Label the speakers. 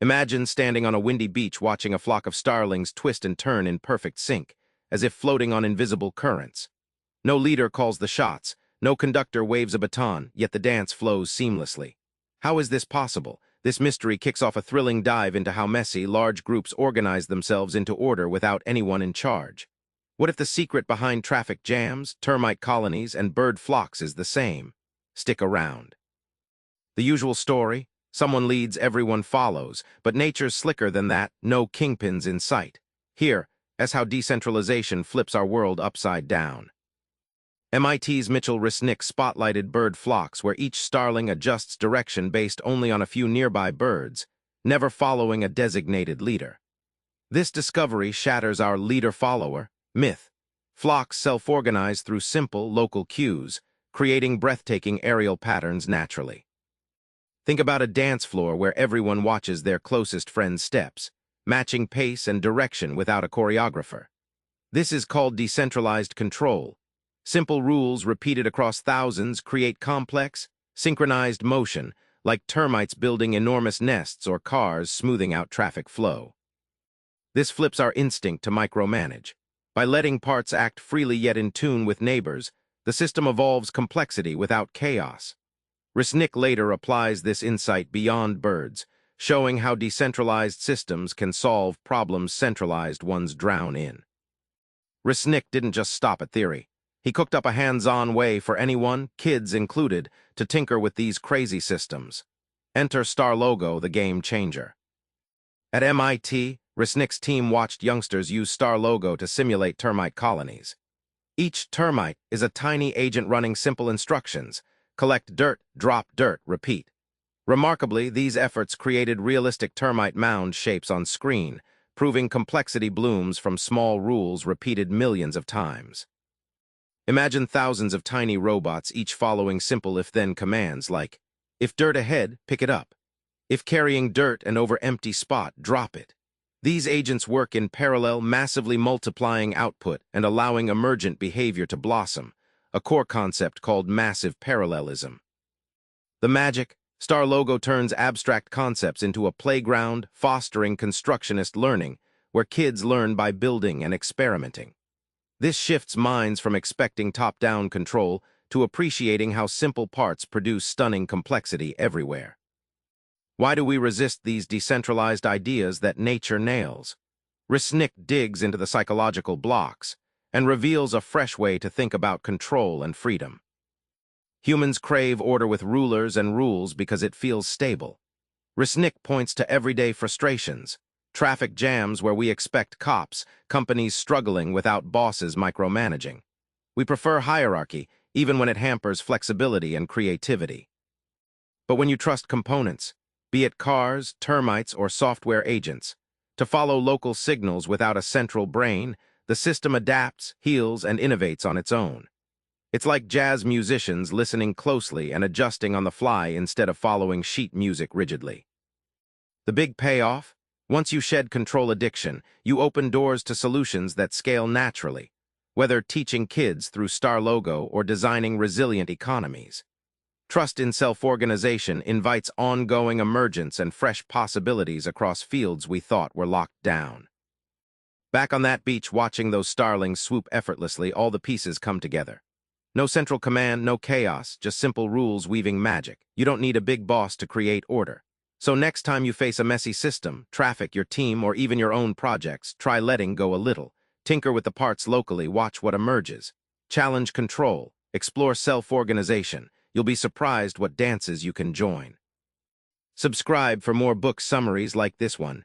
Speaker 1: Imagine standing on a windy beach watching a flock of starlings twist and turn in perfect sync, as if floating on invisible currents. No leader calls the shots, no conductor waves a baton, yet the dance flows seamlessly. How is this possible? This mystery kicks off a thrilling dive into how messy, large groups organize themselves into order without anyone in charge. What if the secret behind traffic jams, termite colonies, and bird flocks is the same? Stick around. The usual story: someone leads, everyone follows, but nature's slicker than that, no kingpins in sight. Here, as how decentralization flips our world upside down. MIT's Mitchel Resnick spotlighted bird flocks where each starling adjusts direction based only on a few nearby birds, never following a designated leader. This discovery shatters our leader-follower myth. Flocks self-organize through simple, local cues, creating breathtaking aerial patterns naturally. Think about a dance floor where everyone watches their closest friend's steps, matching pace and direction without a choreographer. This is called decentralized control. Simple rules repeated across thousands create complex, synchronized motion, like termites building enormous nests or cars smoothing out traffic flow. This flips our instinct to micromanage. By letting parts act freely yet in tune with neighbors, the system evolves complexity without chaos. Resnick later applies this insight beyond birds, showing how decentralized systems can solve problems centralized ones drown in. Resnick didn't just stop at theory. He cooked up a hands-on way for anyone, kids included, to tinker with these crazy systems. Enter StarLogo, the game changer. At MIT, Resnick's team watched youngsters use StarLogo to simulate termite colonies. Each termite is a tiny agent running simple instructions: collect dirt, drop dirt, repeat. Remarkably, these efforts created realistic termite mound shapes on screen, proving complexity blooms from small rules repeated millions of times. Imagine thousands of tiny robots each following simple if-then commands like, if dirt ahead, pick it up. If carrying dirt and over empty spot, drop it. These agents work in parallel, massively multiplying output and allowing emergent behavior to blossom, a core concept called massive parallelism. The magic: StarLogo turns abstract concepts into a playground, fostering constructionist learning, where kids learn by building and experimenting. This shifts minds from expecting top-down control to appreciating how simple parts produce stunning complexity everywhere. Why do we resist these decentralized ideas that nature nails? Resnick digs into the psychological blocks and reveals a fresh way to think about control and freedom. Humans crave order with rulers and rules because it feels stable. Resnick points to everyday frustrations: traffic jams where we expect cops, companies struggling without bosses micromanaging. We prefer hierarchy, even when it hampers flexibility and creativity. But when you trust components, be it cars, termites, or software agents, to follow local signals without a central brain, the system adapts, heals, and innovates on its own. It's like jazz musicians listening closely and adjusting on the fly instead of following sheet music rigidly. The big payoff? Once you shed control addiction, you open doors to solutions that scale naturally, whether teaching kids through StarLogo or designing resilient economies. Trust in self-organization invites ongoing emergence and fresh possibilities across fields we thought were locked down. Back on that beach watching those starlings swoop effortlessly, all the pieces come together. No central command, no chaos, just simple rules weaving magic. You don't need a big boss to create order. So next time you face a messy system, traffic, your team, or even your own projects, try letting go a little. Tinker with the parts locally, watch what emerges. Challenge control, explore self-organization. You'll be surprised what dances you can join. Subscribe for more book summaries like this one.